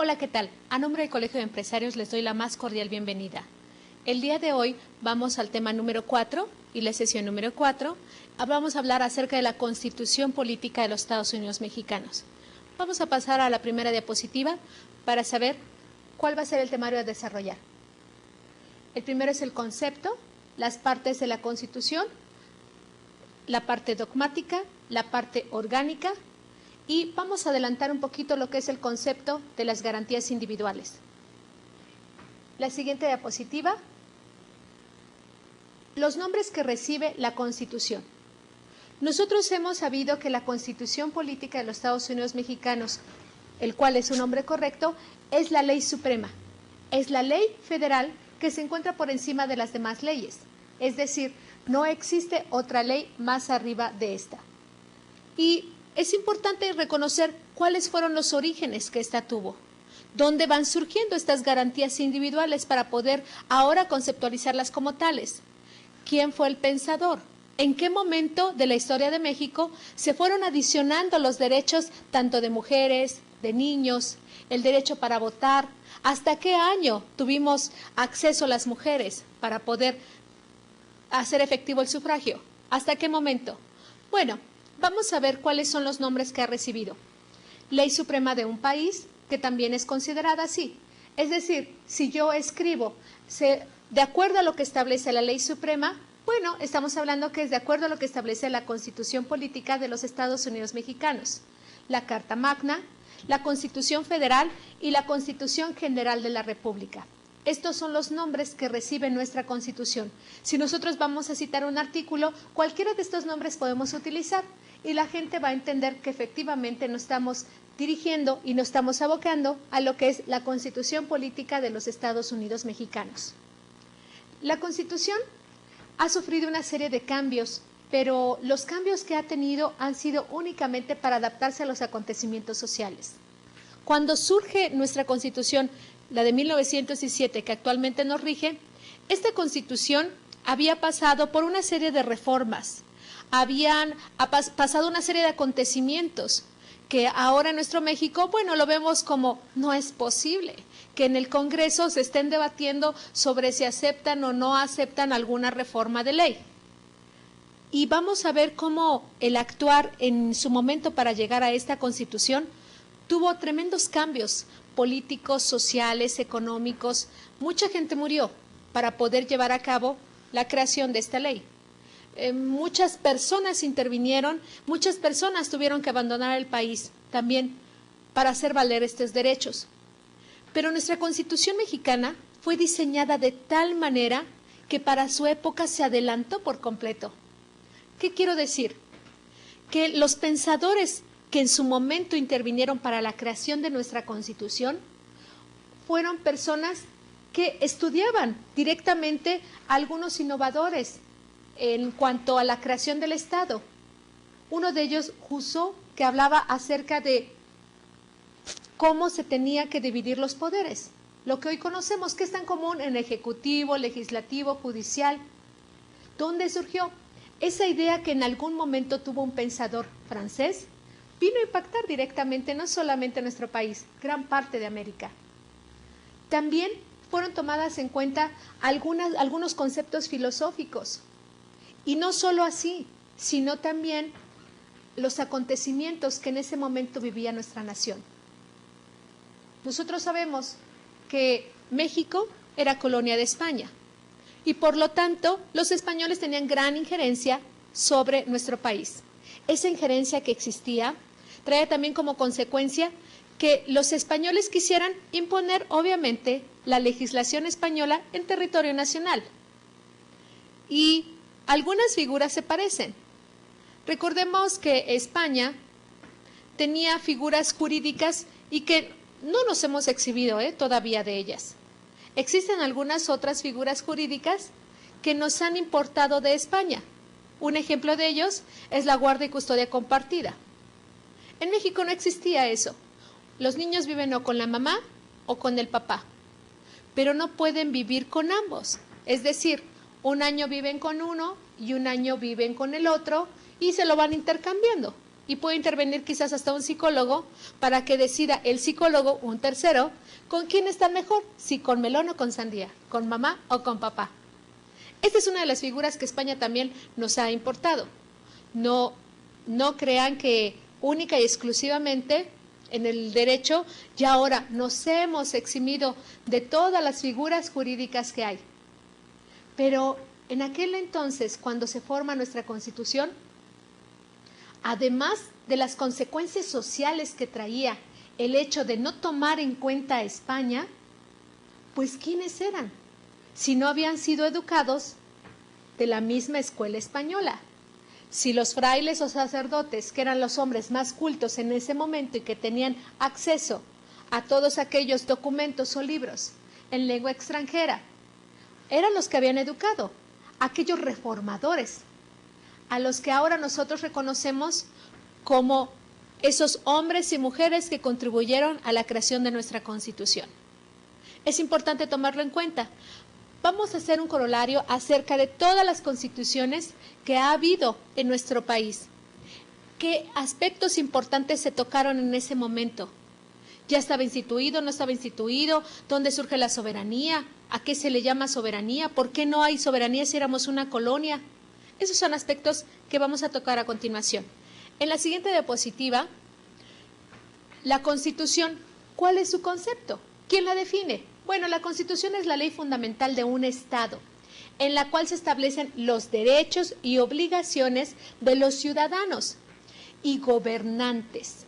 Hola, ¿qué tal? A nombre del Colegio de Empresarios les doy la más cordial bienvenida. El día de hoy vamos al tema número 4 y la sesión número 4. Vamos a hablar acerca de la Constitución Política de los Estados Unidos Mexicanos. Vamos a pasar a la primera diapositiva para saber cuál va a ser el temario a desarrollar. El primero es el concepto, las partes de la Constitución, la parte dogmática, la parte orgánica, y vamos a adelantar un poquito lo que es el concepto de las garantías individuales. La siguiente diapositiva, los nombres que recibe la Constitución. Nosotros hemos sabido que la Constitución Política de los Estados Unidos Mexicanos, el cual es su nombre correcto, es la ley suprema. Es la ley federal que se encuentra por encima de las demás leyes. Es decir, no existe otra ley más arriba de esta. Y es importante reconocer cuáles fueron los orígenes que ésta tuvo, dónde van surgiendo estas garantías individuales para poder ahora conceptualizarlas como tales. ¿Quién fue el pensador? ¿En qué momento de la historia de México se fueron adicionando los derechos tanto de mujeres, de niños, el derecho para votar? ¿Hasta qué año tuvimos acceso las mujeres para poder hacer efectivo el sufragio? ¿Hasta qué momento? Bueno, vamos a ver cuáles son los nombres que ha recibido. Ley suprema de un país, que también es considerada así. Es decir, si yo escribo de acuerdo a lo que establece la ley suprema, bueno, estamos hablando que es de acuerdo a lo que establece la Constitución Política de los Estados Unidos Mexicanos, la Carta Magna, la Constitución Federal y la Constitución General de la República. Estos son los nombres que recibe nuestra Constitución. Si nosotros vamos a citar un artículo, cualquiera de estos nombres podemos utilizar y la gente va a entender que efectivamente nos estamos dirigiendo y nos estamos abocando a lo que es la Constitución Política de los Estados Unidos Mexicanos. La Constitución ha sufrido una serie de cambios, pero los cambios que ha tenido han sido únicamente para adaptarse a los acontecimientos sociales. Cuando surge nuestra Constitución, la de 1907, que actualmente nos rige, esta Constitución había pasado por una serie de reformas, pasado una serie de acontecimientos que ahora en nuestro México, bueno, lo vemos como no es posible que en el Congreso se estén debatiendo sobre si aceptan o no aceptan alguna reforma de ley. Y vamos a ver cómo el actuar en su momento para llegar a esta Constitución tuvo tremendos cambios políticos, sociales, económicos. Mucha gente murió para poder llevar a cabo la creación de esta ley. Muchas personas intervinieron, muchas personas tuvieron que abandonar el país también para hacer valer estos derechos. Pero nuestra Constitución mexicana fue diseñada de tal manera que para su época se adelantó por completo. ¿Qué quiero decir? Que los pensadores que en su momento intervinieron para la creación de nuestra Constitución fueron personas que estudiaban directamente a algunos innovadores en cuanto a la creación del Estado. Uno de ellos, Rousseau, que hablaba acerca de cómo se tenía que dividir los poderes, lo que hoy conocemos, que es tan común en ejecutivo, legislativo, judicial. ¿Dónde surgió? Esa idea que en algún momento tuvo un pensador francés vino a impactar directamente no solamente en nuestro país, gran parte de América. También fueron tomadas en cuenta algunos conceptos filosóficos. Y no solo así, sino también los acontecimientos que en ese momento vivía nuestra nación. Nosotros sabemos que México era colonia de España y por lo tanto los españoles tenían gran injerencia sobre nuestro país. Esa injerencia que existía trae también como consecuencia que los españoles quisieran imponer, obviamente, la legislación española en territorio nacional. Y algunas figuras se parecen. Recordemos que España tenía figuras jurídicas y que no nos hemos exhibido todavía de ellas. Existen algunas otras figuras jurídicas que nos han importado de España. Un ejemplo de ellos es la guardia y custodia compartida. En México no existía eso. Los niños viven o con la mamá o con el papá, pero no pueden vivir con ambos. Es decir, un año viven con uno y un año viven con el otro y se lo van intercambiando. y puede intervenir quizás hasta un psicólogo para que decida el psicólogo, un tercero, con quién está mejor, si con melón o con sandía, con mamá o con papá. Esta es una de las figuras que España también nos ha importado. No crean que única y exclusivamente en el derecho ya ahora nos hemos eximido de todas las figuras jurídicas que hay. Pero en aquel entonces, cuando se forma nuestra Constitución, además de las consecuencias sociales que traía el hecho de no tomar en cuenta a España, pues ¿quiénes eran? Si no habían sido educados de la misma escuela española. Si los frailes o sacerdotes, que eran los hombres más cultos en ese momento y que tenían acceso a todos aquellos documentos o libros en lengua extranjera, eran los que habían educado, aquellos reformadores, a los que ahora nosotros reconocemos como esos hombres y mujeres que contribuyeron a la creación de nuestra Constitución. Es importante tomarlo en cuenta. Vamos a hacer un corolario acerca de todas las constituciones que ha habido en nuestro país. ¿Qué aspectos importantes se tocaron en ese momento? ¿Ya estaba instituido, no estaba instituido? ¿Dónde surge la soberanía? ¿A qué se le llama soberanía? ¿Por qué no hay soberanía si éramos una colonia? Esos son aspectos que vamos a tocar a continuación. En la siguiente diapositiva, la Constitución, ¿cuál es su concepto? ¿Quién la define? Bueno, la Constitución es la ley fundamental de un Estado, en la cual se establecen los derechos y obligaciones de los ciudadanos y gobernantes.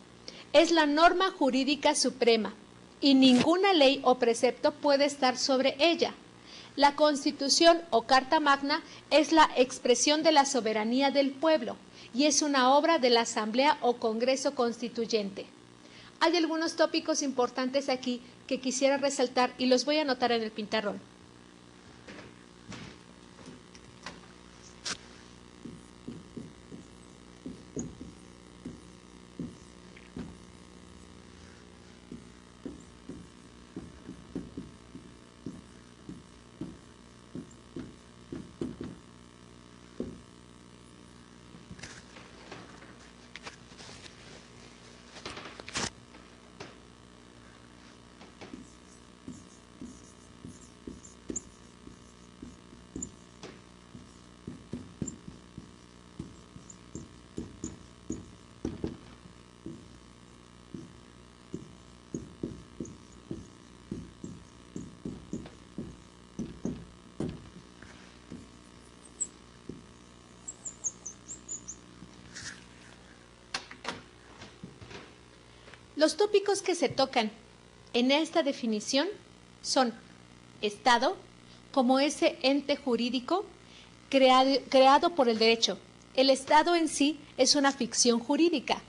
Es la norma jurídica suprema y ninguna ley o precepto puede estar sobre ella. La Constitución o Carta Magna es la expresión de la soberanía del pueblo y es una obra de la Asamblea o Congreso Constituyente. Hay algunos tópicos importantes aquí que quisiera resaltar y los voy a anotar en el pizarrón. Los tópicos que se tocan en esta definición son Estado como ese ente jurídico creado por el derecho. El Estado en sí es una ficción jurídica.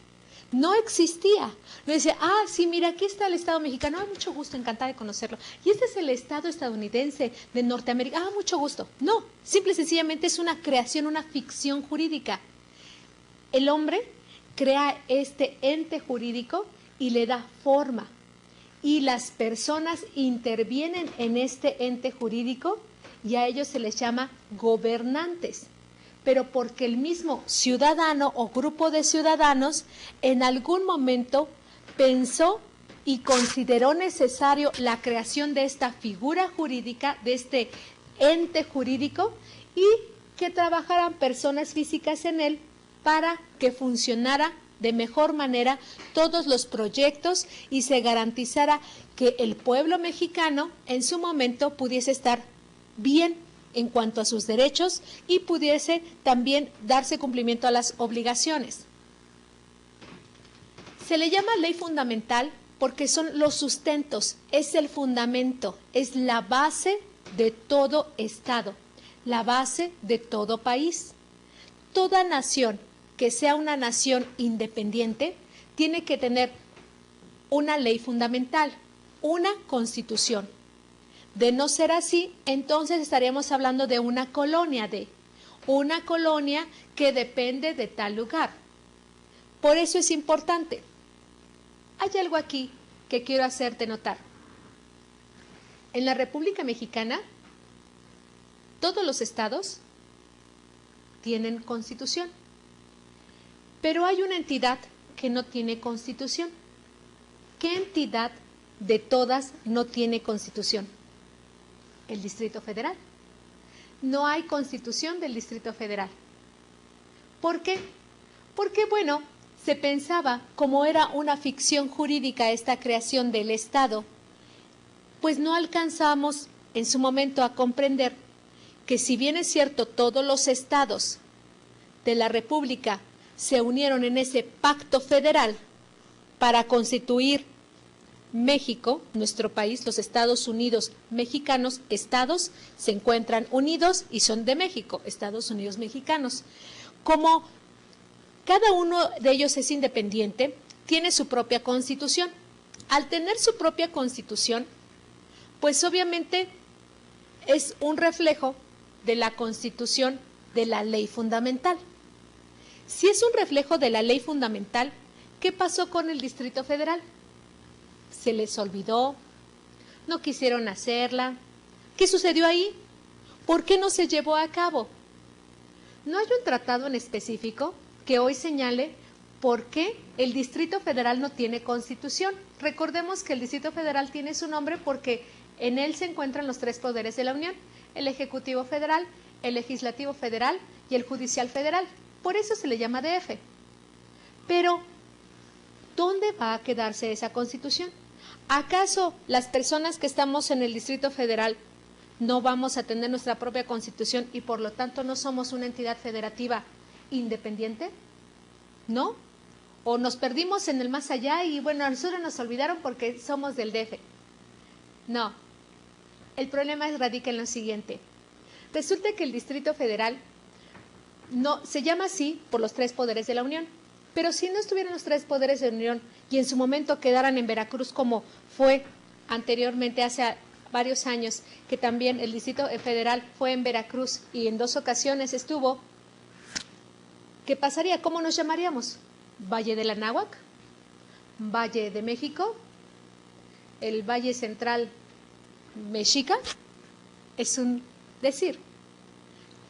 No existía. No decía, sí, mira, aquí está el Estado mexicano. Mucho gusto, encantada de conocerlo. Y este es el Estado estadounidense de Norteamérica. Mucho gusto. No, simple y sencillamente es una creación, una ficción jurídica. El hombre crea este ente jurídico y le da forma. Y las personas intervienen en este ente jurídico y a ellos se les llama gobernantes. Pero porque el mismo ciudadano o grupo de ciudadanos en algún momento pensó y consideró necesario la creación de esta figura jurídica, de este ente jurídico, y que trabajaran personas físicas en él para que funcionara de mejor manera todos los proyectos y se garantizara que el pueblo mexicano en su momento pudiese estar bien en cuanto a sus derechos y pudiese también darse cumplimiento a las obligaciones. Se le llama ley fundamental porque son los sustentos, es el fundamento, es la base de todo Estado, la base de todo país. Toda nación que sea una nación independiente, tiene que tener una ley fundamental, una constitución. De no ser así, entonces estaríamos hablando de una colonia que depende de tal lugar. Por eso es importante. Hay algo aquí que quiero hacerte notar. En la República Mexicana, todos los estados tienen constitución. Pero hay una entidad que no tiene constitución. ¿Qué entidad de todas no tiene constitución? El Distrito Federal. No hay constitución del Distrito Federal. ¿Por qué? Porque, bueno, se pensaba, como era una ficción jurídica esta creación del Estado, pues no alcanzamos en su momento a comprender que si bien es cierto todos los estados de la República se unieron en ese pacto federal para constituir México, nuestro país, los Estados Unidos mexicanos, estados se encuentran unidos y son de México, Estados Unidos mexicanos. Como cada uno de ellos es independiente, tiene su propia constitución. Al tener su propia constitución, pues obviamente es un reflejo de la constitución de la ley fundamental. Si es un reflejo de la ley fundamental, ¿qué pasó con el Distrito Federal? Se les olvidó, no quisieron hacerla. ¿Qué sucedió ahí? ¿Por qué no se llevó a cabo? No hay un tratado en específico que hoy señale por qué el Distrito Federal no tiene constitución. Recordemos que el Distrito Federal tiene su nombre porque en él se encuentran los tres poderes de la Unión, el Ejecutivo Federal, el Legislativo Federal y el Judicial Federal. Por eso se le llama DF. Pero, ¿dónde va a quedarse esa Constitución? ¿Acaso las personas que estamos en el Distrito Federal no vamos a tener nuestra propia Constitución y por lo tanto no somos una entidad federativa independiente? ¿No? ¿O nos perdimos en el más allá y bueno, a nosotros nos olvidaron porque somos del DF? No. El problema radica en lo siguiente. Resulta que el Distrito Federal no se llama así por los tres poderes de la Unión. Pero si no estuvieran los tres poderes de la Unión y en su momento quedaran en Veracruz como fue anteriormente hace varios años, que también el Distrito Federal fue en Veracruz y en 2 ocasiones estuvo, ¿qué pasaría? ¿Cómo nos llamaríamos? ¿Valle del Anáhuac? ¿Valle de México? ¿El Valle Central Mexica? Es un decir.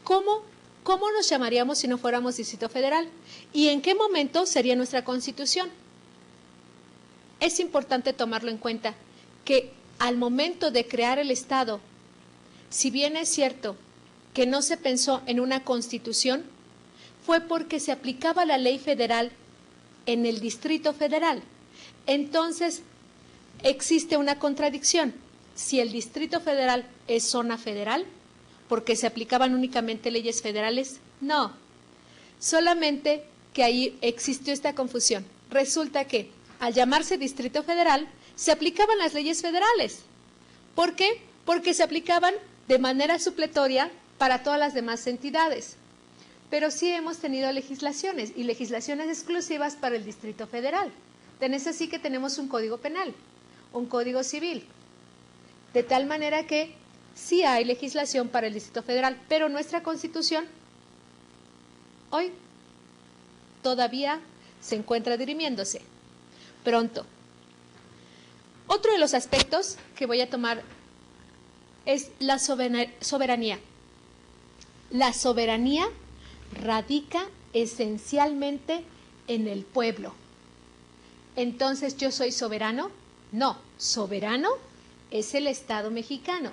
¿Cómo nos llamaríamos si no fuéramos Distrito Federal? ¿Y en qué momento sería nuestra Constitución? Es importante tomarlo en cuenta que al momento de crear el Estado, si bien es cierto que no se pensó en una Constitución, fue porque se aplicaba la ley federal en el Distrito Federal. Entonces, existe una contradicción. Si el Distrito Federal es zona federal, ¿porque se aplicaban únicamente leyes federales? No, solamente que ahí existió esta confusión. Resulta que al llamarse Distrito Federal se aplicaban las leyes federales. ¿Por qué? Porque se aplicaban de manera supletoria para todas las demás entidades. Pero sí hemos tenido legislaciones y legislaciones exclusivas para el Distrito Federal. Es así que tenemos un código penal, un código civil, de tal manera que sí hay legislación para el Distrito Federal, pero nuestra Constitución hoy todavía se encuentra dirimiéndose. Pronto. Otro de los aspectos que voy a tomar es la soberanía. La soberanía radica esencialmente en el pueblo. Entonces, ¿yo soy soberano? No, soberano es el Estado mexicano.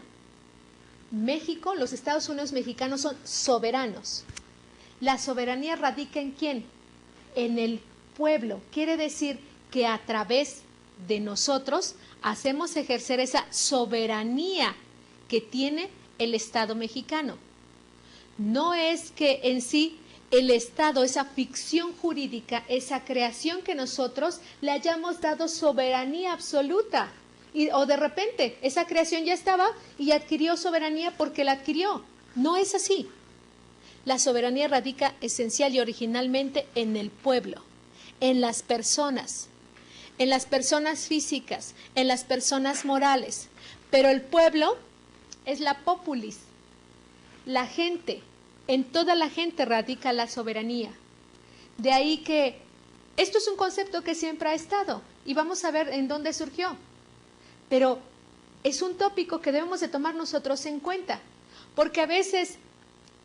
México, los Estados Unidos mexicanos son soberanos. La soberanía radica ¿en quién? En el pueblo. Quiere decir que a través de nosotros hacemos ejercer esa soberanía que tiene el Estado mexicano. No es que en sí el Estado, esa ficción jurídica, esa creación que nosotros le hayamos dado soberanía absoluta. O de repente esa creación ya estaba y adquirió soberanía porque la adquirió. No es así. La soberanía radica esencial y originalmente en el pueblo, en las personas físicas, en las personas morales. Pero el pueblo es la populis, la gente. En toda la gente radica la soberanía. De ahí que esto es un concepto que siempre ha estado y vamos a ver en dónde surgió. Pero es un tópico que debemos de tomar nosotros en cuenta, porque a veces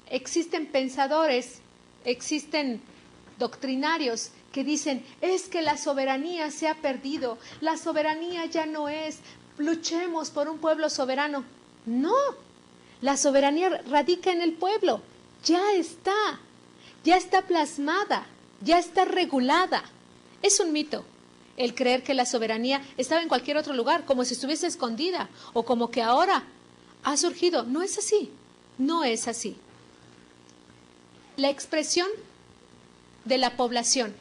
existen pensadores, existen doctrinarios que dicen, es que la soberanía se ha perdido, la soberanía ya no es, luchemos por un pueblo soberano. No, la soberanía radica en el pueblo, ya está plasmada, ya está regulada. Es un mito el creer que la soberanía estaba en cualquier otro lugar, como si estuviese escondida o como que ahora ha surgido. No es así, no es así. La expresión de la población.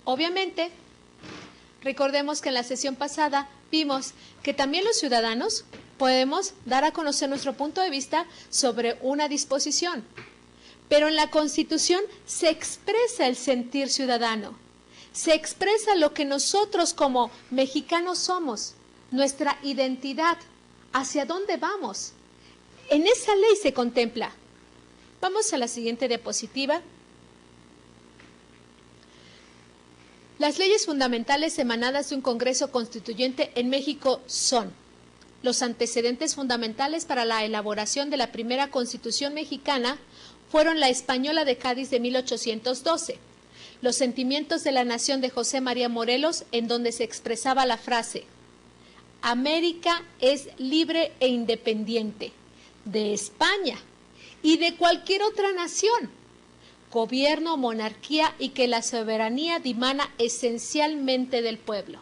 Obviamente, recordemos que en la sesión pasada vimos que también los ciudadanos podemos dar a conocer nuestro punto de vista sobre una disposición, pero en la Constitución se expresa el sentir ciudadano, se expresa lo que nosotros como mexicanos somos, nuestra identidad, hacia dónde vamos. En esa ley se contempla. Vamos a la siguiente diapositiva. Las leyes fundamentales emanadas de un Congreso Constituyente en México son los antecedentes fundamentales para la elaboración de la primera Constitución mexicana fueron la Española de Cádiz de 1812, los sentimientos de la nación de José María Morelos, en donde se expresaba la frase América es libre e independiente de España y de cualquier otra nación, gobierno o monarquía, y que la soberanía dimana esencialmente del pueblo.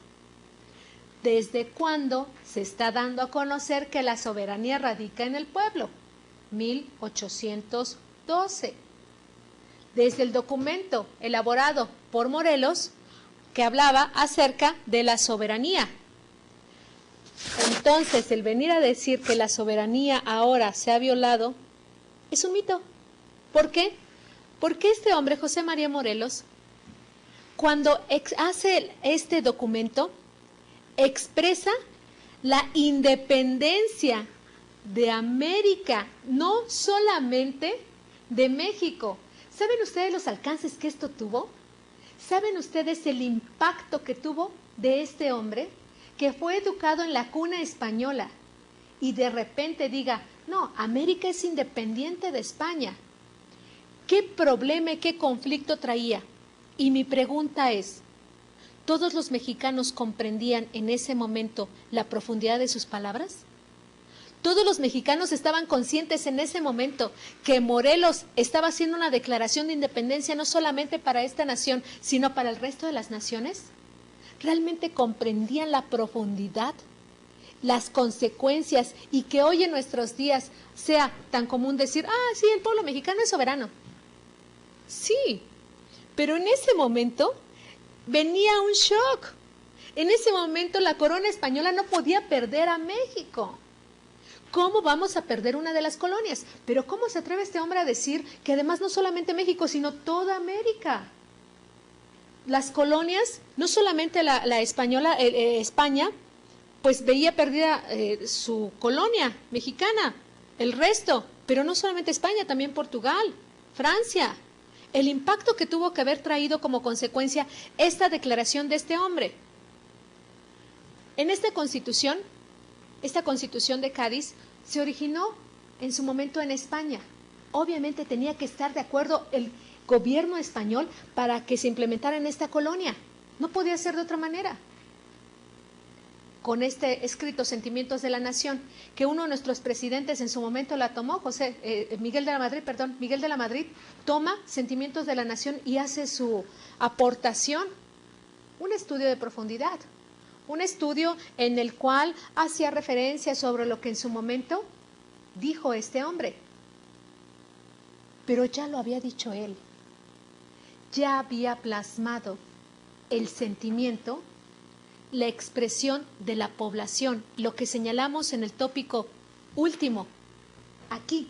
¿Desde cuándo se está dando a conocer que la soberanía radica en el pueblo? 1812. Desde el documento elaborado por Morelos, que hablaba acerca de la soberanía. Entonces, el venir a decir que la soberanía ahora se ha violado es un mito. ¿Por qué? Porque este hombre, José María Morelos, cuando hace este documento, expresa la independencia de América, no solamente de México. ¿Saben ustedes los alcances que esto tuvo? ¿Saben ustedes el impacto que tuvo de este hombre que fue educado en la cuna española y de repente diga, no, América es independiente de España? ¿Qué problema y qué conflicto traía? Y mi pregunta es, ¿todos los mexicanos comprendían en ese momento la profundidad de sus palabras? ¿Todos los mexicanos estaban conscientes en ese momento que Morelos estaba haciendo una declaración de independencia no solamente para esta nación, sino para el resto de las naciones? ¿Realmente comprendían la profundidad, las consecuencias, y que hoy en nuestros días sea tan común decir, sí, el pueblo mexicano es soberano? Sí, pero en ese momento venía un shock. En ese momento la corona española no podía perder a México. ¿Cómo vamos a perder una de las colonias? Pero ¿cómo se atreve este hombre a decir que además no solamente México, sino toda América? Las colonias, no solamente la española, España, pues veía perdida su colonia mexicana, el resto, pero no solamente España, también Portugal, Francia. El impacto que tuvo que haber traído como consecuencia esta declaración de este hombre. En esta constitución de Cádiz se originó en su momento en España. Obviamente tenía que estar de acuerdo el gobierno español para que se implementara en esta colonia. No podía ser de otra manera. Con este escrito Sentimientos de la Nación, que uno de nuestros presidentes en su momento la tomó, Miguel de la Madrid, toma Sentimientos de la Nación y hace su aportación, un estudio de profundidad, un estudio en el cual hacía referencia sobre lo que en su momento dijo este hombre. Pero ya lo había dicho él, ya había plasmado el sentimiento, la expresión de la población, lo que señalamos en el tópico último, aquí,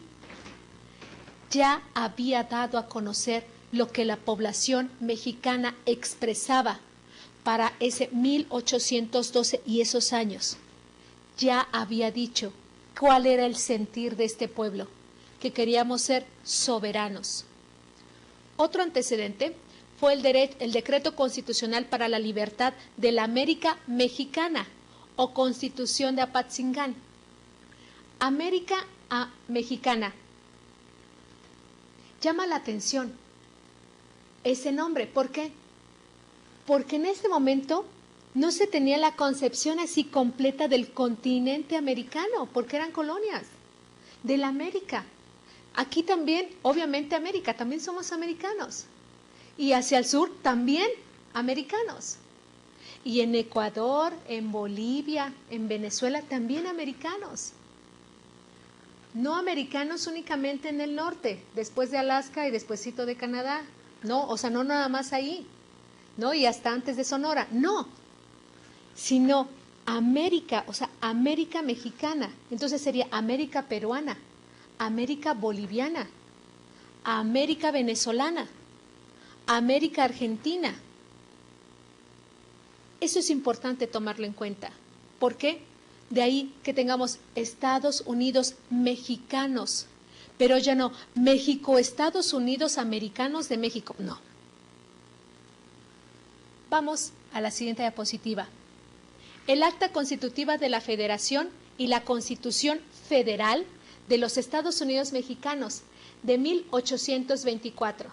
ya había dado a conocer lo que la población mexicana expresaba para ese 1812 y esos años. Ya había dicho cuál era el sentir de este pueblo, que queríamos ser soberanos. Otro antecedente fue el decreto constitucional para la libertad de la América Mexicana o Constitución de Apatzingán. América Mexicana. Llama la atención ese nombre. ¿Por qué? Porque en ese momento no se tenía la concepción así completa del continente americano, porque eran colonias de la América. Aquí también, obviamente América, también somos americanos. Y hacia el sur también americanos. Y en Ecuador, en Bolivia, en Venezuela también americanos. No americanos únicamente en el norte, después de Alaska y despuésito de Canadá. No, o sea, no nada más ahí, ¿no? Y hasta antes de Sonora, no. Sino América, o sea, América mexicana. Entonces sería América peruana, América boliviana, América venezolana, América argentina. Eso es importante tomarlo en cuenta. ¿Por qué? De ahí que tengamos Estados Unidos mexicanos, pero ya no México, Estados Unidos americanos de México, no. Vamos a la siguiente diapositiva. El Acta Constitutiva de la Federación y la Constitución Federal de los Estados Unidos Mexicanos de 1824.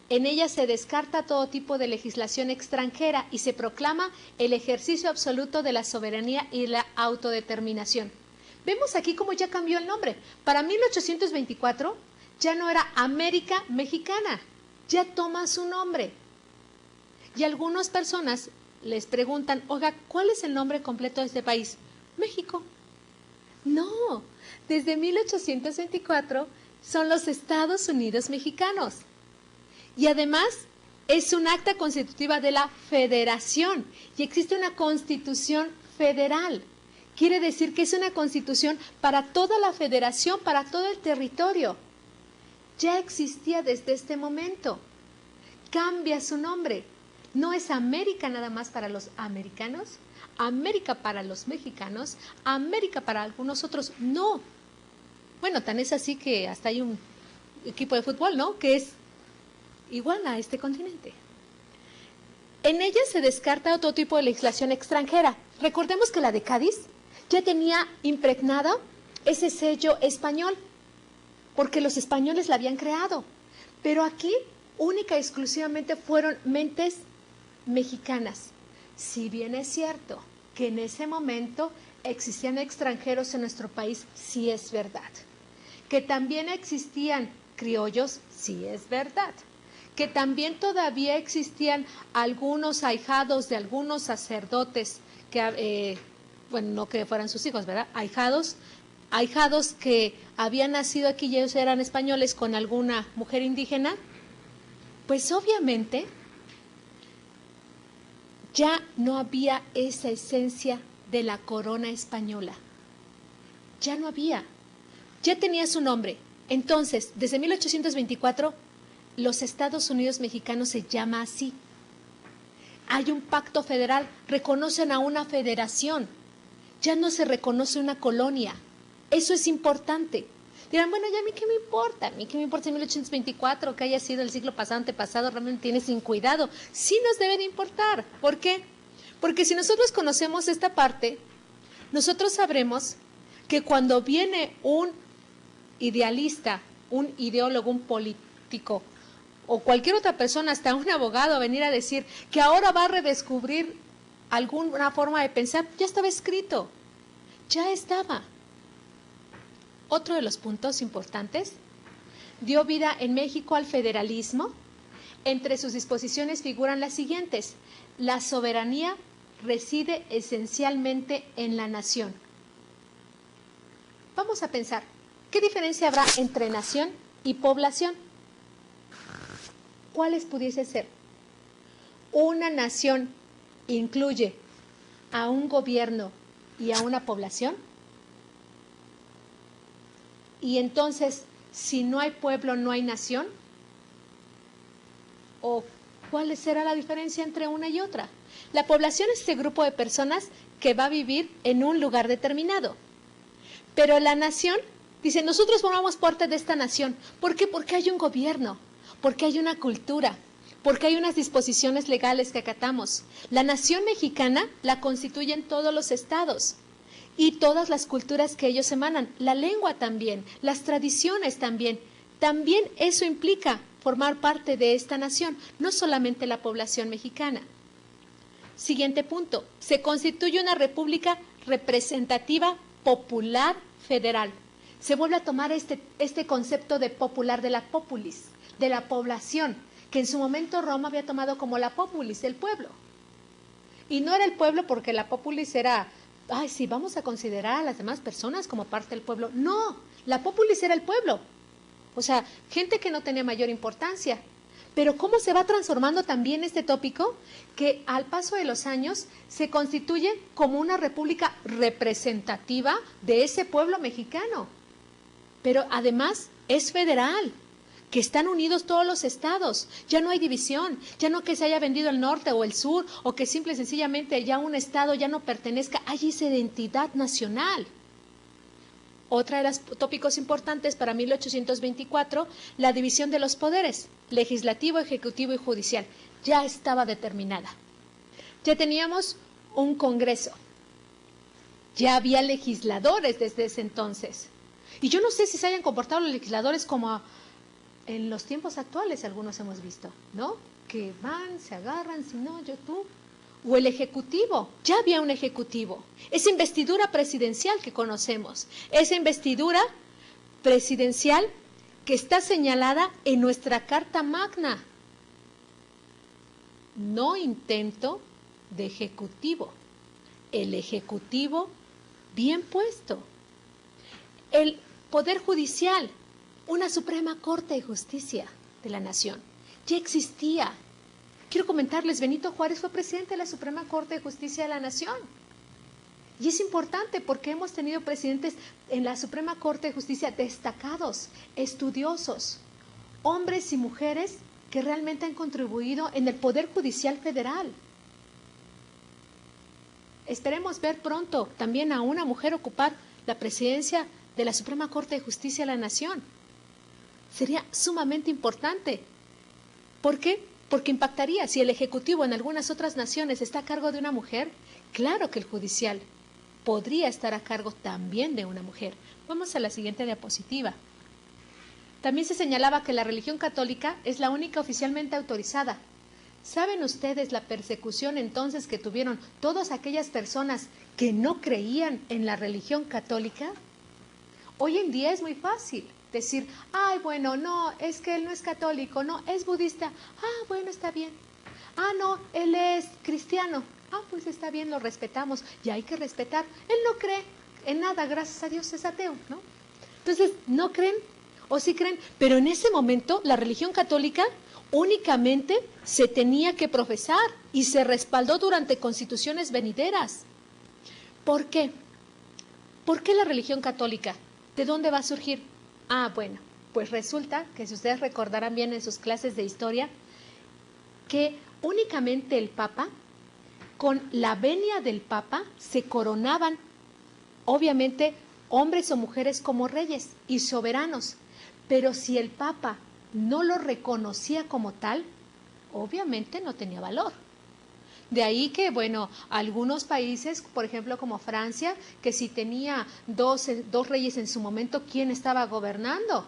En ella se descarta todo tipo de legislación extranjera y se proclama el ejercicio absoluto de la soberanía y la autodeterminación. Vemos aquí cómo ya cambió el nombre. Para 1824 ya no era América Mexicana, ya toma su nombre. Y algunas personas les preguntan, oiga, ¿cuál es el nombre completo de este país? México. No, desde 1824 son los Estados Unidos Mexicanos. Y además es un acta constitutiva de la federación y existe una constitución federal. Quiere decir que es una constitución para toda la federación, para todo el territorio. Ya existía desde este momento. Cambia su nombre. No es América nada más para los americanos, América para los mexicanos, América para algunos otros. No. Bueno, tan es así que hasta hay un equipo de fútbol, ¿no? Que es igual a este continente. En ella se descarta otro tipo de legislación extranjera. Recordemos que la de Cádiz ya tenía impregnada ese sello español, porque los españoles la habían creado. Pero aquí, única y exclusivamente, fueron mentes mexicanas. Si bien es cierto que en ese momento existían extranjeros en nuestro país, sí es verdad. Que también existían criollos, sí es verdad. Que también todavía existían algunos ahijados de algunos sacerdotes que, bueno, no que fueran sus hijos, ¿verdad? Ahijados que habían nacido aquí y ellos eran españoles con alguna mujer indígena, pues obviamente ya no había esa esencia de la corona española. Ya no había. Ya tenía su nombre. Entonces, desde 1824, los Estados Unidos mexicanos se llama así. Hay un pacto federal, reconocen a una federación. Ya no se reconoce una colonia. Eso es importante. Dirán, bueno, ya a mí qué me importa, en 1824, que haya sido el siglo pasado, antepasado, realmente tiene sin cuidado. Sí nos debe de importar. ¿Por qué? Porque si nosotros conocemos esta parte, nosotros sabremos que cuando viene un idealista, un ideólogo, un político, o cualquier otra persona, hasta un abogado, a venir a decir que ahora va a redescubrir alguna forma de pensar, ya estaba escrito, ya estaba. Otro de los puntos importantes, dio vida en México al federalismo. Entre sus disposiciones figuran las siguientes: la soberanía reside esencialmente en la nación. Vamos a pensar, ¿qué diferencia habrá entre nación y población? ¿Cuáles pudiese ser? ¿Una nación incluye a un gobierno y a una población? Y entonces, si no hay pueblo, no hay nación. ¿O cuál será la diferencia entre una y otra? La población es ese grupo de personas que va a vivir en un lugar determinado. Pero la nación, dice, nosotros formamos parte de esta nación. ¿Por qué? Porque hay un gobierno, porque hay una cultura, porque hay unas disposiciones legales que acatamos. La nación mexicana la constituyen todos los estados. Y todas las culturas que ellos emanan, la lengua también, las tradiciones también, también eso implica formar parte de esta nación, no solamente la población mexicana. Siguiente punto, se constituye una república representativa popular federal. Se vuelve a tomar este concepto de popular, de la populis, de la población, que en su momento Roma había tomado como la populis, el pueblo. Y no era el pueblo porque la populis era, ay, sí, vamos a considerar a las demás personas como parte del pueblo. No, la populis era el pueblo. O sea, gente que no tenía mayor importancia. Pero ¿cómo se va transformando también este tópico? Que al paso de los años se constituye como una república representativa de ese pueblo mexicano. Pero además es federal, que están unidos todos los estados. Ya no hay división, ya no que se haya vendido el norte o el sur, o que simple y sencillamente ya un estado ya no pertenezca. Hay esa identidad nacional. Otra de los tópicos importantes para 1824, la división de los poderes, legislativo, ejecutivo y judicial, ya estaba determinada. Ya teníamos un Congreso, ya había legisladores desde ese entonces. Y yo no sé si se hayan comportado los legisladores como en los tiempos actuales, algunos hemos visto, ¿no? Que van, se agarran, si no, yo tú. O el ejecutivo, ya había un ejecutivo. Esa investidura presidencial que conocemos, esa investidura presidencial que está señalada en nuestra Carta Magna. No intento de ejecutivo, el ejecutivo bien puesto. El Poder Judicial, una Suprema Corte de Justicia de la Nación, ya existía. Quiero comentarles, Benito Juárez fue presidente de la Suprema Corte de Justicia de la Nación. Y es importante porque hemos tenido presidentes en la Suprema Corte de Justicia destacados, estudiosos, hombres y mujeres que realmente han contribuido en el Poder Judicial Federal. Esperemos ver pronto también a una mujer ocupar la presidencia de la Suprema Corte de Justicia de la Nación. Sería sumamente importante. ¿Por qué? Porque impactaría. Si el Ejecutivo en algunas otras naciones está a cargo de una mujer, claro que el judicial podría estar a cargo también de una mujer. Vamos a la siguiente diapositiva. También se señalaba que la religión católica es la única oficialmente autorizada. ¿Saben ustedes la persecución entonces que tuvieron todas aquellas personas que no creían en la religión católica? Hoy en día es muy fácil decir, ay, bueno, no, es que él no es católico, no, es budista, ah, bueno, está bien. Ah, no, él es cristiano, ah, pues está bien, lo respetamos, y hay que respetar. Él no cree en nada, gracias a Dios es ateo, ¿no? Entonces, ¿no creen o sí creen? Pero en ese momento la religión católica únicamente se tenía que profesar y se respaldó durante constituciones venideras. ¿Por qué? ¿Por qué la religión católica? ¿De dónde va a surgir? Ah, bueno, pues resulta que si ustedes recordarán bien en sus clases de historia, que únicamente el Papa, con la venia del Papa, se coronaban, obviamente, hombres o mujeres como reyes y soberanos. Pero si el Papa no lo reconocía como tal, obviamente no tenía valor. De ahí que, bueno, algunos países, por ejemplo, como Francia, que si tenía dos reyes en su momento, ¿quién estaba gobernando?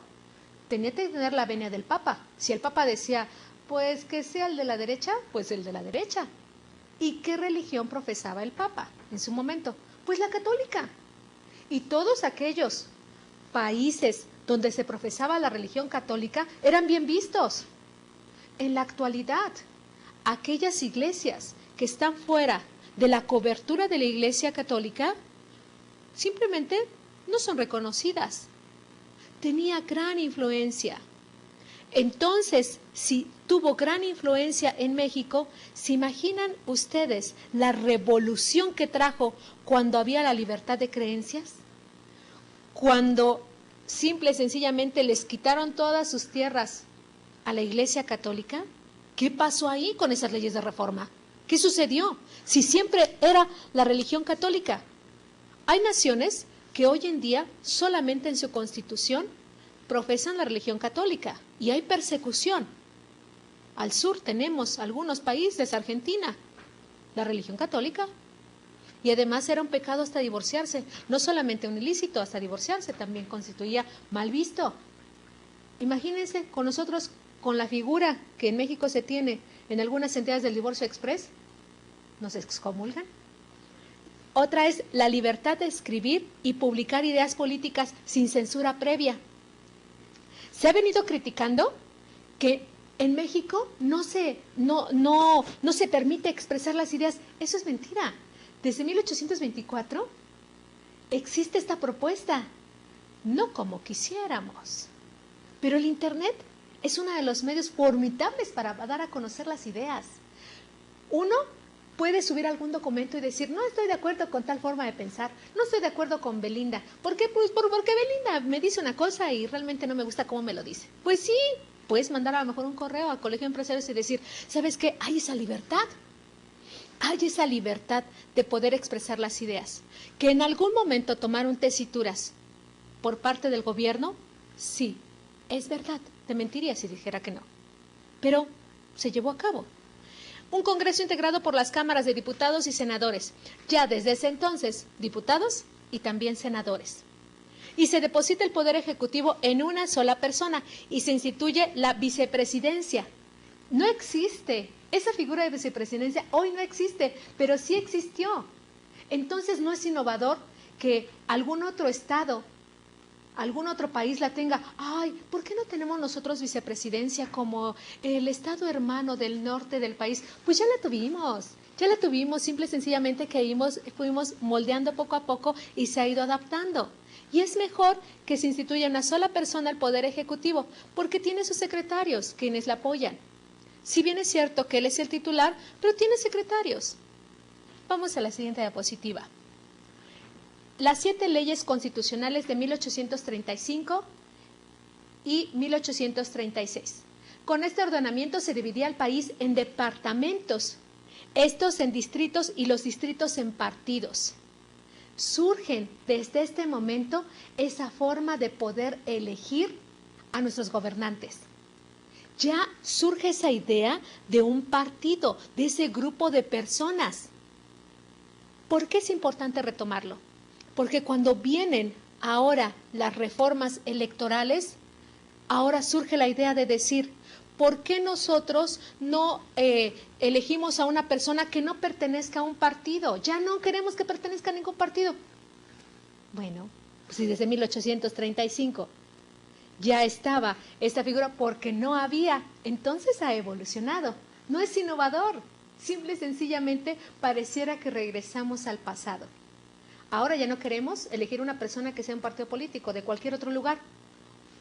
Tenía que tener la venia del Papa. Si el Papa decía, pues que sea el de la derecha, pues el de la derecha. ¿Y qué religión profesaba el Papa en su momento? Pues la católica. Y todos aquellos países donde se profesaba la religión católica eran bien vistos. En la actualidad, aquellas iglesias que están fuera de la cobertura de la Iglesia Católica, simplemente no son reconocidas. Tenía gran influencia. Entonces, si tuvo gran influencia en México, ¿se imaginan ustedes la revolución que trajo cuando había la libertad de creencias? Cuando simple y sencillamente les quitaron todas sus tierras a la Iglesia Católica. ¿Qué pasó ahí con esas leyes de reforma? ¿Qué sucedió? Si siempre era la religión católica. Hay naciones que hoy en día solamente en su constitución profesan la religión católica y hay persecución. Al sur tenemos algunos países, Argentina, la religión católica. Y además era un pecado hasta divorciarse, no solamente un ilícito, hasta divorciarse también constituía mal visto. Imagínense con nosotros, con la figura que en México se tiene en algunas entidades del divorcio express, nos excomulgan. Otra es la libertad de escribir y publicar ideas políticas sin censura previa. Se ha venido criticando que en México no se permite expresar las ideas. Eso es mentira. Desde 1824 existe esta propuesta, no como quisiéramos. Pero el Internet es uno de los medios formidables para dar a conocer las ideas. Uno puede subir algún documento y decir, no estoy de acuerdo con tal forma de pensar, no estoy de acuerdo con Belinda. ¿Por qué? Pues porque Belinda me dice una cosa y realmente no me gusta cómo me lo dice. Pues sí, puedes mandar a lo mejor un correo al Colegio de Empresarios y decir, ¿sabes qué? Hay esa libertad. Hay esa libertad de poder expresar las ideas. Que en algún momento tomaron tesituras por parte del gobierno, sí, es verdad. Te mentiría si dijera que no. Pero se llevó a cabo. Un Congreso integrado por las cámaras de diputados y senadores, ya desde ese entonces, diputados y también senadores. Y se deposita el Poder Ejecutivo en una sola persona y se instituye la vicepresidencia. No existe, esa figura de vicepresidencia hoy no existe, pero sí existió. Entonces no es innovador que algún otro estado, algún otro país la tenga. Ay, ¿por qué no tenemos nosotros vicepresidencia como el estado hermano del norte del país? Pues ya la tuvimos, simple y sencillamente que fuimos moldeando poco a poco y se ha ido adaptando. Y es mejor que se instituya una sola persona al Poder Ejecutivo, porque tiene sus secretarios, quienes la apoyan. Si bien es cierto que él es el titular, pero tiene secretarios. Vamos a la siguiente diapositiva. Las 7 leyes constitucionales de 1835 y 1836. Con este ordenamiento se dividía el país en departamentos, estos en distritos y los distritos en partidos. Surgen desde este momento esa forma de poder elegir a nuestros gobernantes. Ya surge esa idea de un partido, de ese grupo de personas. ¿Por qué es importante retomarlo? Porque cuando vienen ahora las reformas electorales, ahora surge la idea de decir, ¿por qué nosotros no elegimos a una persona que no pertenezca a un partido? Ya no queremos que pertenezca a ningún partido. Bueno, pues si desde 1835 ya estaba esta figura, porque no había, entonces ha evolucionado. No es innovador, simple y sencillamente pareciera que regresamos al pasado. Ahora ya no queremos elegir una persona que sea un partido político de cualquier otro lugar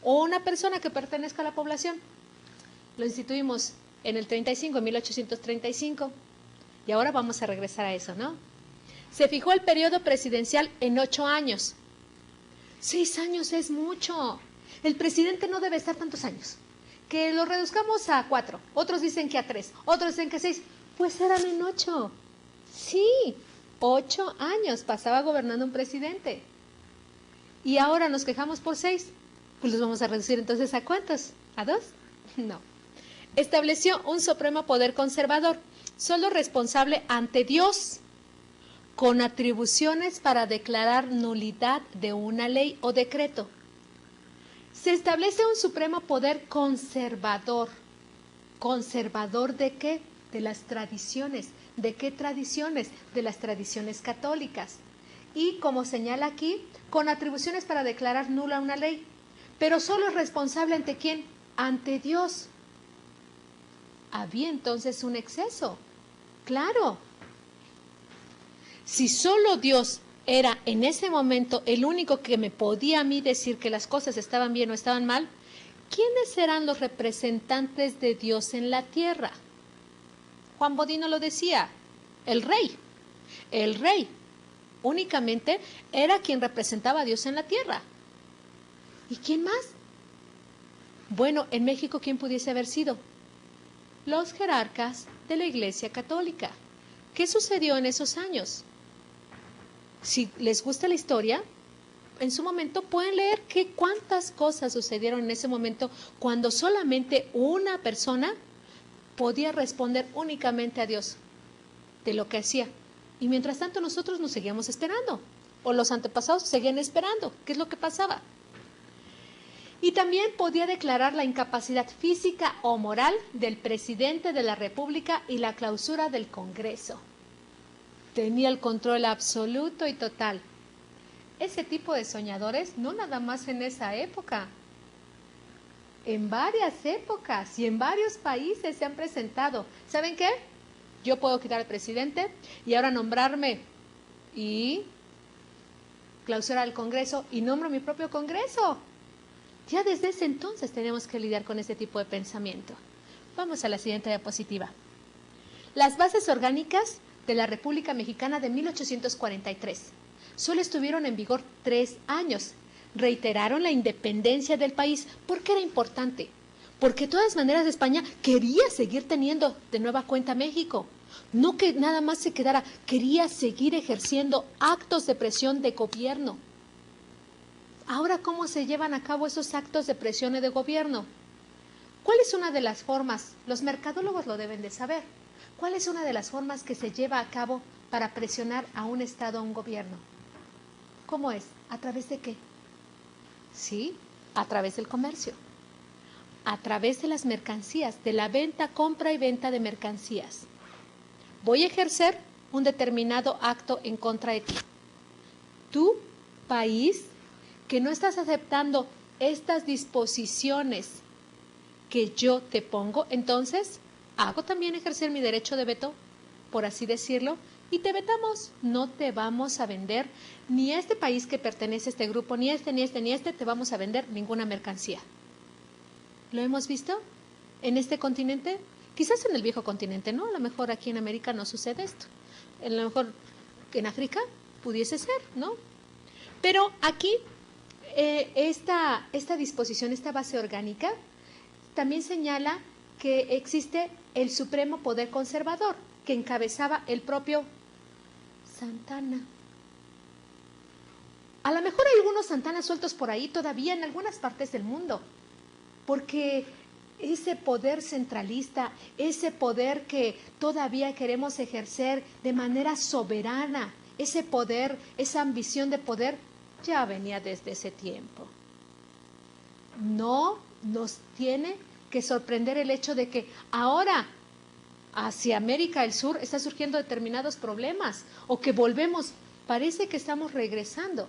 o una persona que pertenezca a la población. Lo instituimos en el 35, en 1835, y ahora vamos a regresar a eso, ¿no? Se fijó el periodo presidencial en 8 años. 6 años es mucho. El presidente no debe estar tantos años. Que lo reduzcamos a 4, otros dicen que a 3, otros dicen que 6, pues eran en 8. Sí, 8 años pasaba gobernando un presidente. Y ahora nos quejamos por 6. Pues los vamos a reducir entonces ¿a cuántos? ¿A 2? No. Estableció un supremo poder conservador, solo responsable ante Dios, con atribuciones para declarar nulidad de una ley o decreto. Se establece un supremo poder conservador. ¿Conservador de qué? De las tradiciones. ¿De qué tradiciones? De las tradiciones católicas. Y como señala aquí, con atribuciones para declarar nula una ley. Pero solo es responsable ante quién? Ante Dios. Había entonces un exceso. Claro. Si solo Dios era en ese momento el único que me podía a mí decir que las cosas estaban bien o estaban mal, ¿quiénes eran los representantes de Dios en la tierra? Juan Bodino lo decía, el rey. El rey únicamente era quien representaba a Dios en la tierra. ¿Y quién más? Bueno, en México, ¿quién pudiese haber sido? Los jerarcas de la Iglesia Católica. ¿Qué sucedió en esos años? Si les gusta la historia, en su momento pueden leer cuántas cosas sucedieron en ese momento cuando solamente una persona podía responder únicamente a Dios de lo que hacía. Y mientras tanto nosotros nos seguíamos esperando, o los antepasados seguían esperando. ¿Qué es lo que pasaba? Y también podía declarar la incapacidad física o moral del presidente de la República y la clausura del Congreso. Tenía el control absoluto y total. Ese tipo de soñadores, no nada más en esa época, en varias épocas y en varios países se han presentado. ¿Saben qué? Yo puedo quitar al presidente y ahora nombrarme y clausurar el Congreso y nombro mi propio Congreso. Ya desde ese entonces tenemos que lidiar con ese tipo de pensamiento. Vamos a la siguiente diapositiva. Las bases orgánicas de la República Mexicana de 1843 solo estuvieron en vigor 3 años. Reiteraron la independencia del país. ¿Por qué era importante? Porque de todas maneras España quería seguir teniendo de nueva cuenta México. No que nada más se quedara, quería seguir ejerciendo actos de presión de gobierno. Ahora, ¿cómo se llevan a cabo esos actos de presión y de gobierno? ¿Cuál es una de las formas? Los mercadólogos lo deben de saber. ¿Cuál es una de las formas que se lleva a cabo para presionar a un Estado, a un gobierno? ¿Cómo es? ¿A través de qué? Sí, a través del comercio. A través de las mercancías, de la venta, compra y venta de mercancías. Voy a ejercer un determinado acto en contra de ti. Tu país, que no estás aceptando estas disposiciones que yo te pongo, entonces hago también ejercer mi derecho de veto, por así decirlo, y te vetamos. No te vamos a vender, ni a este país que pertenece a este grupo, ni este, te vamos a vender ninguna mercancía. ¿Lo hemos visto en este continente? Quizás en el viejo continente, ¿no? A lo mejor aquí en América no sucede esto. A lo mejor en África pudiese ser, ¿no? Pero aquí esta disposición, esta base orgánica, también señala que existe el supremo poder conservador, que encabezaba el propio Santa Anna. A lo mejor hay algunos Santa Anna sueltos por ahí todavía en algunas partes del mundo, porque ese poder centralista, ese poder que todavía queremos ejercer de manera soberana, ese poder, esa ambición de poder, ya venía desde ese tiempo. No nos tiene que sorprender el hecho de que ahora hacia América del Sur están surgiendo determinados problemas o que volvemos, parece que estamos regresando.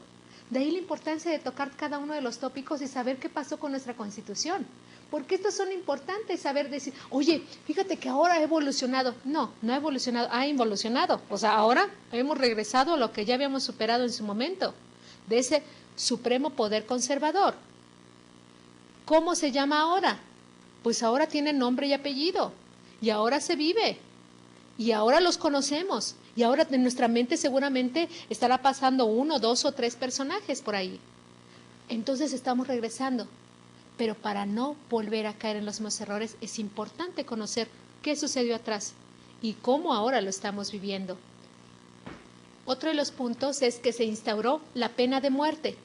De ahí la importancia de tocar cada uno de los tópicos y saber qué pasó con nuestra Constitución. Porque estos son importantes, saber decir, oye, fíjate que ahora ha evolucionado. No, no ha evolucionado, ha involucionado. O sea, ahora hemos regresado a lo que ya habíamos superado en su momento, de ese supremo poder conservador. ¿Cómo se llama ahora? Pues ahora tiene nombre y apellido, y ahora se vive, y ahora los conocemos, y ahora en nuestra mente seguramente estará pasando 1, 2 o 3 personajes por ahí. Entonces estamos regresando, pero para no volver a caer en los mismos errores es importante conocer qué sucedió atrás y cómo ahora lo estamos viviendo. Otro de los puntos es que se instauró la pena de muerte.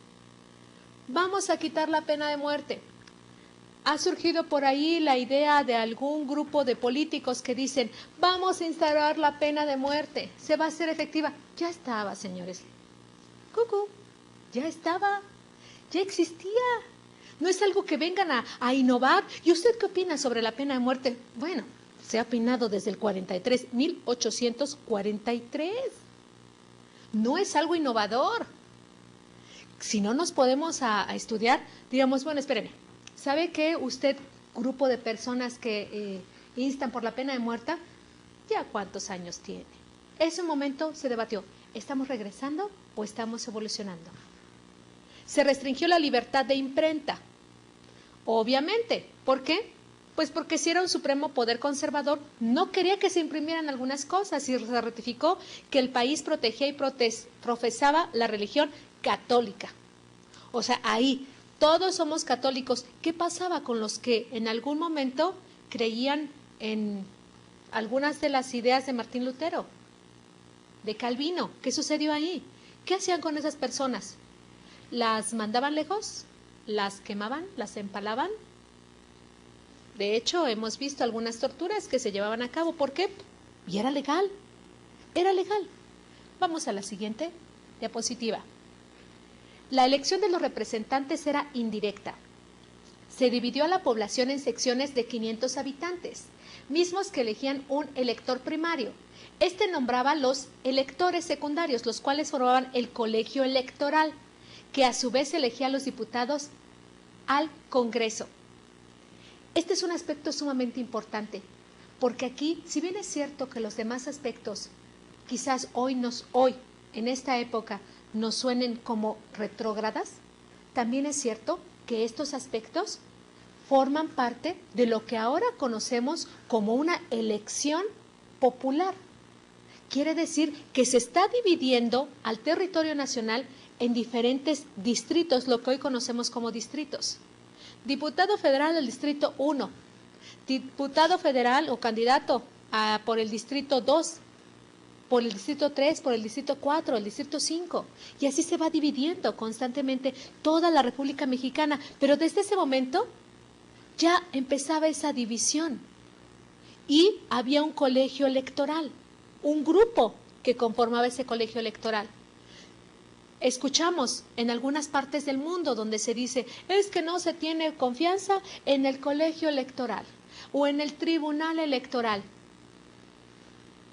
Vamos a quitar la pena de muerte. Ha surgido por ahí la idea de algún grupo de políticos que dicen, vamos a instaurar la pena de muerte, se va a hacer efectiva. Ya estaba, señores. Cucú, ya estaba, ya existía. No es algo que vengan a innovar. ¿Y usted qué opina sobre la pena de muerte? Bueno, se ha opinado desde el 43, 1843. No es algo innovador. Si no nos podemos a estudiar, digamos, bueno, espéreme. ¿Sabe que usted, grupo de personas que instan por la pena de muerte, ya cuántos años tiene? Ese momento se debatió, ¿estamos regresando o estamos evolucionando? Se restringió la libertad de imprenta. Obviamente, ¿por qué? Pues porque si era un supremo poder conservador, no quería que se imprimieran algunas cosas y se ratificó que el país protegía y profesaba la religión católica. O sea, ahí todos somos católicos. ¿Qué pasaba con los que en algún momento creían en algunas de las ideas de Martín Lutero, de Calvino? ¿Qué sucedió ahí? ¿Qué hacían con esas personas? ¿Las mandaban lejos? ¿Las quemaban? ¿Las empalaban? De hecho, hemos visto algunas torturas que se llevaban a cabo. ¿Por qué? Y era legal. Era legal. Vamos a la siguiente diapositiva. La elección de los representantes era indirecta. se dividió a la población en secciones de 500 habitantes, mismos que elegían un elector primario. Este nombraba los electores secundarios, los cuales formaban el colegio electoral, que a su vez elegía a los diputados al Congreso. Este es un aspecto sumamente importante, porque aquí, si bien es cierto que los demás aspectos quizás hoy, en esta época, nos suenen como retrógradas, también es cierto que estos aspectos forman parte de lo que ahora conocemos como una elección popular. Quiere decir que se está dividiendo al territorio nacional en diferentes distritos, lo que hoy conocemos como distritos. Diputado federal del distrito 1, diputado federal o candidato por el distrito 2, por el distrito 3, por el distrito 4, el distrito 5, y así se va dividiendo constantemente toda la República Mexicana, pero desde ese momento ya empezaba esa división y había un colegio electoral, un grupo que conformaba ese colegio electoral. Escuchamos en algunas partes del mundo donde se dice, es que no se tiene confianza en el colegio electoral o en el tribunal electoral.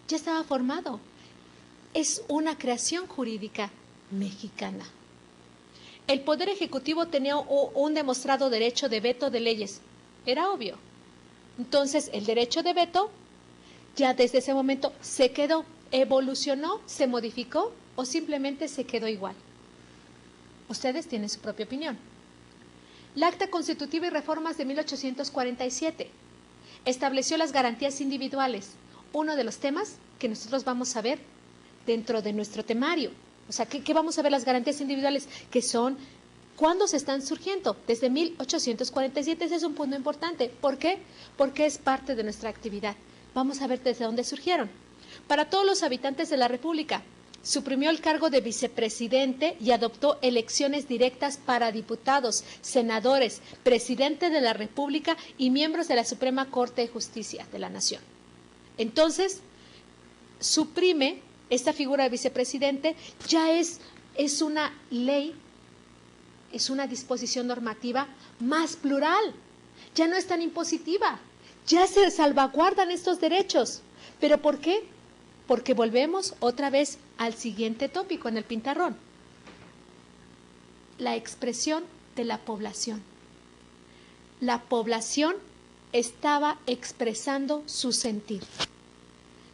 Ya estaba formado. Es una creación jurídica mexicana. El Poder Ejecutivo tenía un demostrado derecho de veto de leyes. Era obvio. Entonces, el derecho de veto ya desde ese momento se quedó, evolucionó, se modificó o simplemente se quedó igual. Ustedes tienen su propia opinión. La Acta Constitutiva y Reformas de 1847 estableció las garantías individuales, uno de los temas que nosotros vamos a ver dentro de nuestro temario. O sea, ¿qué vamos a ver las garantías individuales? Que son, ¿cuándo se están surgiendo? Desde 1847, ese es un punto importante. ¿Por qué? Porque es parte de nuestra actividad. Vamos a ver desde dónde surgieron. Para todos los habitantes de la República, suprimió el cargo de vicepresidente y adoptó elecciones directas para diputados, senadores, presidente de la República y miembros de la Suprema Corte de Justicia de la Nación. Entonces, suprime esta figura de vicepresidente, ya es una ley, es una disposición normativa más plural, ya no es tan impositiva, ya se salvaguardan estos derechos. ¿Pero por qué? Porque volvemos otra vez al siguiente tópico en el pintarrón. La expresión de la población. La población estaba expresando su sentir.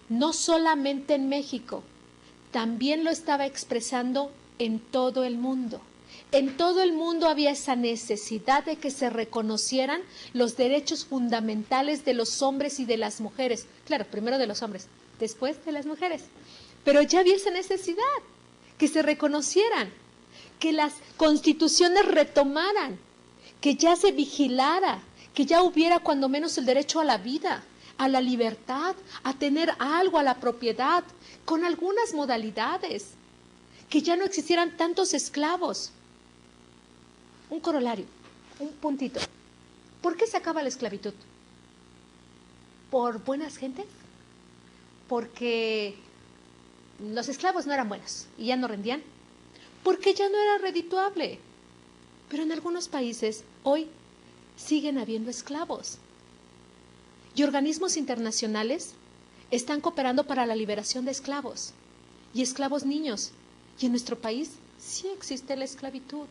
No solamente en México, también lo estaba expresando en todo el mundo. En todo el mundo había esa necesidad de que se reconocieran los derechos fundamentales de los hombres y de las mujeres. Claro, primero de los hombres, después de las mujeres. Pero ya había esa necesidad, que se reconocieran, que las constituciones retomaran, que ya se vigilara, que ya hubiera cuando menos el derecho a la vida, a la libertad, a tener algo, a la propiedad, con algunas modalidades, que ya no existieran tantos esclavos. Un corolario, un puntito. ¿Por qué se acaba la esclavitud? ¿Por buenas gentes? Porque los esclavos no eran buenos y ya no rendían. Porque ya no era redituable. Pero en algunos países hoy siguen habiendo esclavos. Y organismos internacionales están cooperando para la liberación de esclavos y esclavos niños. Y en nuestro país sí existe la esclavitud.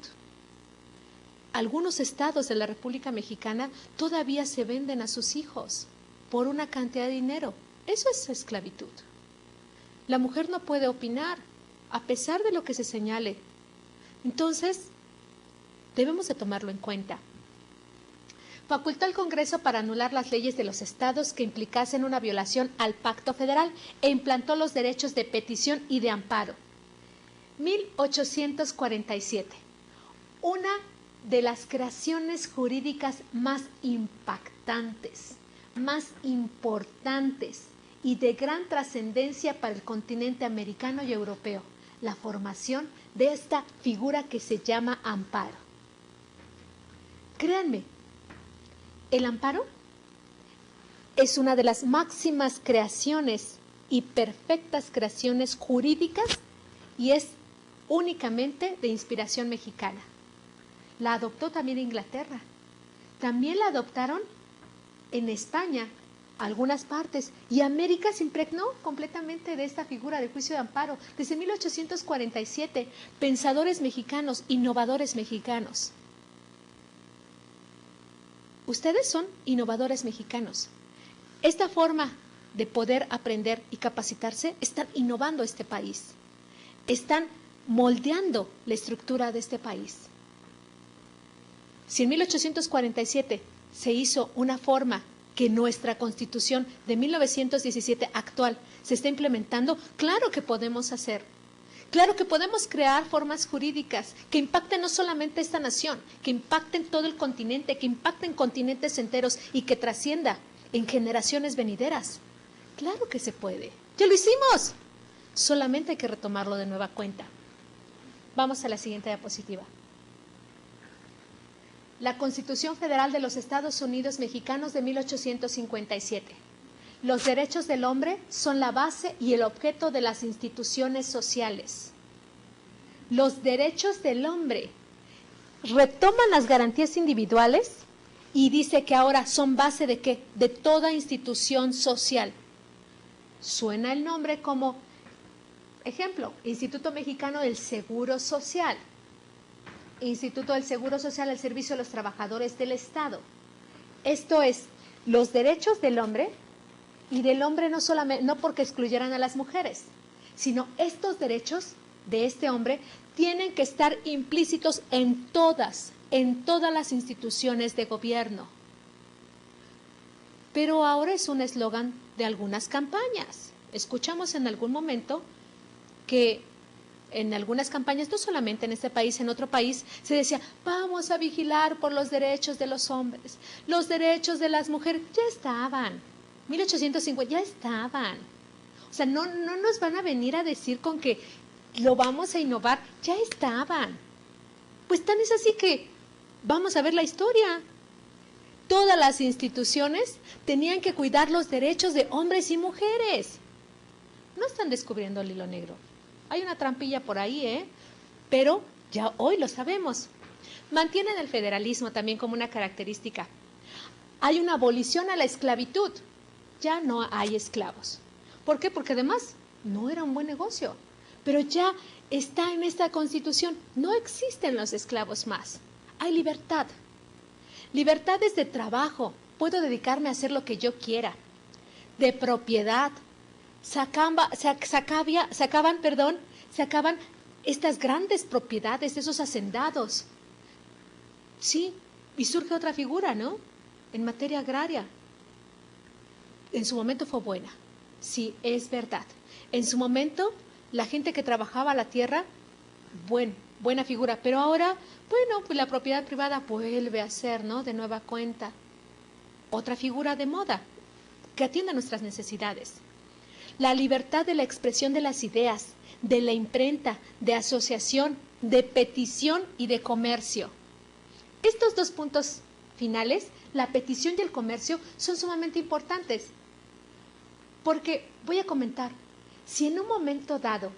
Algunos estados de la República Mexicana todavía se venden a sus hijos por una cantidad de dinero. Eso es esclavitud. La mujer no puede opinar, a pesar de lo que se señale. Entonces, debemos de tomarlo en cuenta. Facultó al Congreso para anular las leyes de los estados que implicasen una violación al Pacto Federal e implantó los derechos de petición y de amparo. 1847. Una de las creaciones jurídicas más impactantes, más importantes y de gran trascendencia para el continente americano y europeo, la formación de esta figura que se llama amparo. Créanme, el amparo es una de las máximas creaciones y perfectas creaciones jurídicas y es únicamente de inspiración mexicana. La adoptó también Inglaterra. también la adoptaron en España, algunas partes, y América se impregnó completamente de esta figura del juicio de amparo. Desde 1847, pensadores mexicanos, innovadores mexicanos. Ustedes son innovadores mexicanos. Esta forma de poder aprender y capacitarse están innovando este país. Están moldeando la estructura de este país. Si en 1847 se hizo una forma que nuestra Constitución de 1917 actual se está implementando, claro que podemos hacer. Claro que podemos crear formas jurídicas que impacten no solamente esta nación, que impacten todo el continente, que impacten continentes enteros y que trascienda en generaciones venideras. Claro que se puede. ¡Ya lo hicimos! Solamente hay que retomarlo de nueva cuenta. Vamos a la siguiente diapositiva. La Constitución Federal de los Estados Unidos Mexicanos de 1857. Los derechos del hombre son la base y el objeto de las instituciones sociales. Los derechos del hombre retoman las garantías individuales y dice que ahora son base ¿de qué? De toda institución social. Suena el nombre como, ejemplo, Instituto Mexicano del Seguro Social. Instituto del Seguro Social al servicio de los trabajadores del Estado. Esto es, los derechos del hombre, y del hombre no solamente, no porque excluyeran a las mujeres, sino estos derechos de este hombre tienen que estar implícitos en todas las instituciones de gobierno. Pero ahora es un eslogan de algunas campañas. Escuchamos en algún momento que en algunas campañas, no solamente en este país, en otro país, se decía, vamos a vigilar por los derechos de los hombres, los derechos de las mujeres, ya estaban, 1850, ya estaban. O sea, no nos van a venir a decir con que lo vamos a innovar, ya estaban. Pues tan es así que vamos a ver la historia. Todas las instituciones tenían que cuidar los derechos de hombres y mujeres. No están descubriendo el hilo negro. Hay una trampilla por ahí, pero ya hoy lo sabemos. Mantienen el federalismo también como una característica. Hay una abolición a la esclavitud. Ya no hay esclavos. ¿Por qué? Porque además no era un buen negocio. Pero ya está en esta Constitución. No existen los esclavos más. Hay libertad. Libertades de trabajo. Puedo dedicarme a hacer lo que yo quiera. De propiedad. Sacaban estas grandes propiedades, esos hacendados. Sí, y surge otra figura, ¿no? En materia agraria. En su momento fue buena, sí, es verdad. En su momento, la gente que trabajaba la tierra, buena figura. Pero ahora, bueno, pues la propiedad privada vuelve a ser, ¿no? De nueva cuenta. Otra figura de moda, que atienda nuestras necesidades. La libertad de la expresión de las ideas, de la imprenta, de asociación, de petición y de comercio. Estos dos puntos finales, la petición y el comercio, son sumamente importantes. Porque, voy a comentar, si en un momento dado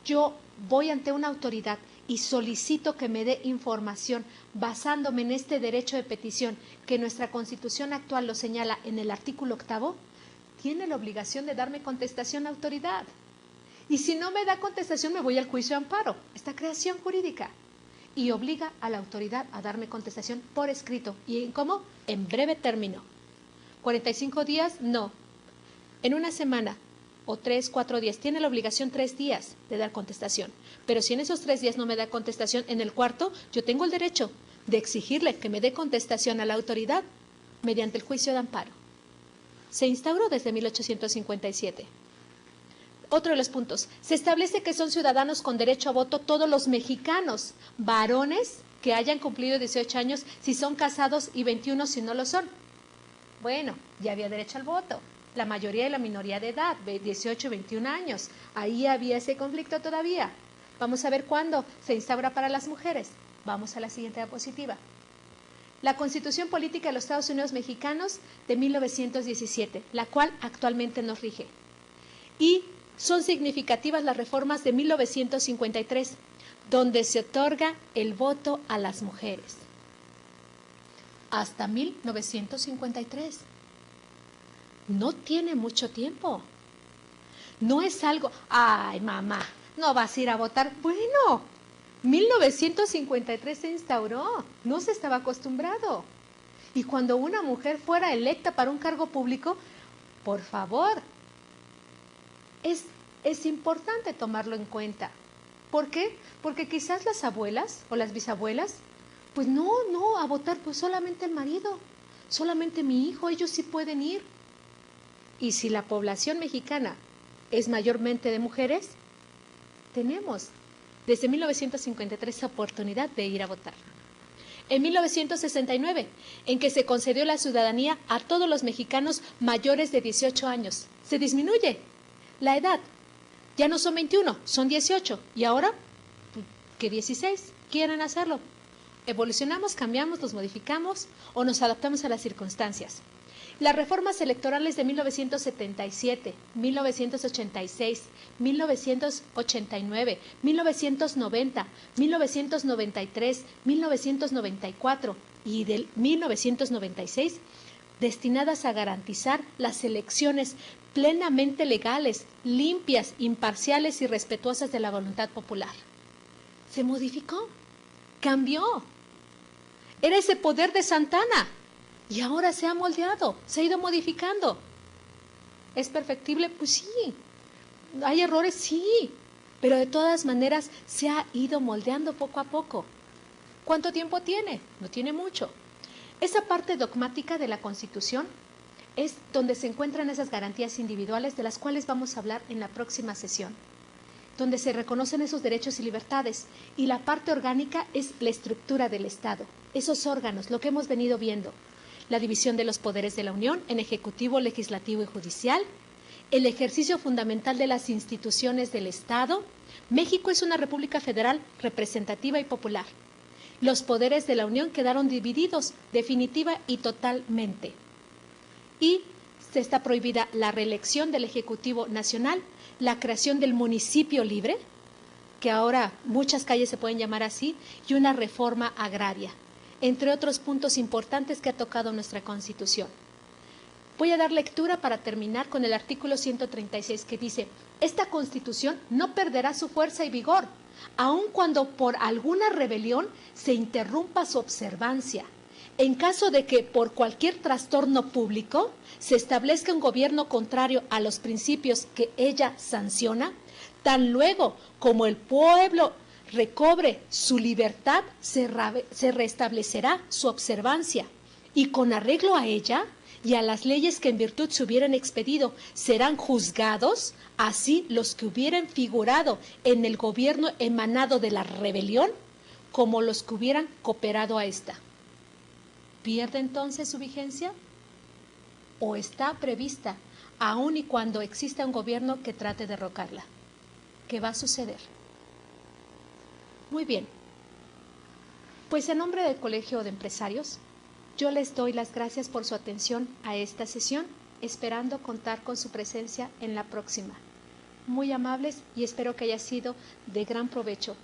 yo voy ante una autoridad y solicito que me dé información basándome en este derecho de petición que nuestra Constitución actual lo señala en el artículo 8º, tiene la obligación de darme contestación a la autoridad. Y si no me da contestación, me voy al juicio de amparo, esta creación jurídica, y obliga a la autoridad a darme contestación por escrito. ¿Y cómo? En breve término. 45 días, no. En una semana, o 3, 4 días, tiene la obligación 3 días de dar contestación. Pero si en esos 3 días no me da contestación, en el cuarto, yo tengo el derecho de exigirle que me dé contestación a la autoridad mediante el juicio de amparo. Se instauró desde 1857. Otro de los puntos, se establece que son ciudadanos con derecho a voto todos los mexicanos, varones que hayan cumplido 18 años si son casados y 21 si no lo son. Bueno, ya había derecho al voto. La mayoría y la minoría de edad, 18 y 21 años. Ahí había ese conflicto todavía. Vamos a ver cuándo se instaura para las mujeres. Vamos a la siguiente diapositiva. La Constitución Política de los Estados Unidos Mexicanos de 1917, la cual actualmente nos rige. Y son significativas las reformas de 1953, donde se otorga el voto a las mujeres. hasta 1953. No tiene mucho tiempo. No es algo, ay mamá, no vas a ir a votar. Bueno, 1953 se instauró, no se estaba acostumbrado. Y cuando una mujer fuera electa para un cargo público, por favor, es importante tomarlo en cuenta. ¿Por qué? Porque quizás las abuelas o las bisabuelas, pues no, a votar pues solamente el marido, solamente mi hijo, ellos sí pueden ir. Y si la población mexicana es mayormente de mujeres, tenemos desde 1953 esa oportunidad de ir a votar. En 1969, en que se concedió la ciudadanía a todos los mexicanos mayores de 18 años, se disminuye la edad. Ya no son 21, son 18. Y ahora, que 16 quieren hacerlo. Evolucionamos, cambiamos, nos modificamos o nos adaptamos a las circunstancias. Las reformas electorales de 1977, 1986, 1989, 1990, 1993, 1994 y del 1996, destinadas a garantizar las elecciones plenamente legales, limpias, imparciales y respetuosas de la voluntad popular. Se modificó, cambió. Era ese poder de Santana. Y ahora se ha moldeado, se ha ido modificando. ¿Es perfectible? Pues sí. ¿Hay errores? Sí. Pero de todas maneras se ha ido moldeando poco a poco. ¿Cuánto tiempo tiene? No tiene mucho. Esa parte dogmática de la Constitución es donde se encuentran esas garantías individuales de las cuales vamos a hablar en la próxima sesión, donde se reconocen esos derechos y libertades. Y la parte orgánica es la estructura del Estado, esos órganos, lo que hemos venido viendo. La división de los poderes de la Unión en ejecutivo, legislativo y judicial, el ejercicio fundamental de las instituciones del Estado. México es una república federal representativa y popular. Los poderes de la Unión quedaron divididos definitiva y totalmente. Y está prohibida la reelección del Ejecutivo Nacional, la creación del municipio libre, que ahora muchas calles se pueden llamar así, y una reforma agraria, entre otros puntos importantes que ha tocado nuestra Constitución. Voy a dar lectura para terminar con el artículo 136 que dice: esta Constitución no perderá su fuerza y vigor, aun cuando por alguna rebelión se interrumpa su observancia. En caso de que por cualquier trastorno público se establezca un gobierno contrario a los principios que ella sanciona, tan luego como el pueblo recobre su libertad, se restablecerá su observancia, y con arreglo a ella y a las leyes que en virtud se hubieran expedido, serán juzgados así los que hubieran figurado en el gobierno emanado de la rebelión, como los que hubieran cooperado a esta. ¿Pierde entonces su vigencia? ¿O está prevista, aun y cuando exista un gobierno que trate de derrocarla? ¿Qué va a suceder? Muy bien, pues en nombre del Colegio de Empresarios, yo les doy las gracias por su atención a esta sesión, esperando contar con su presencia en la próxima. Muy amables y espero que haya sido de gran provecho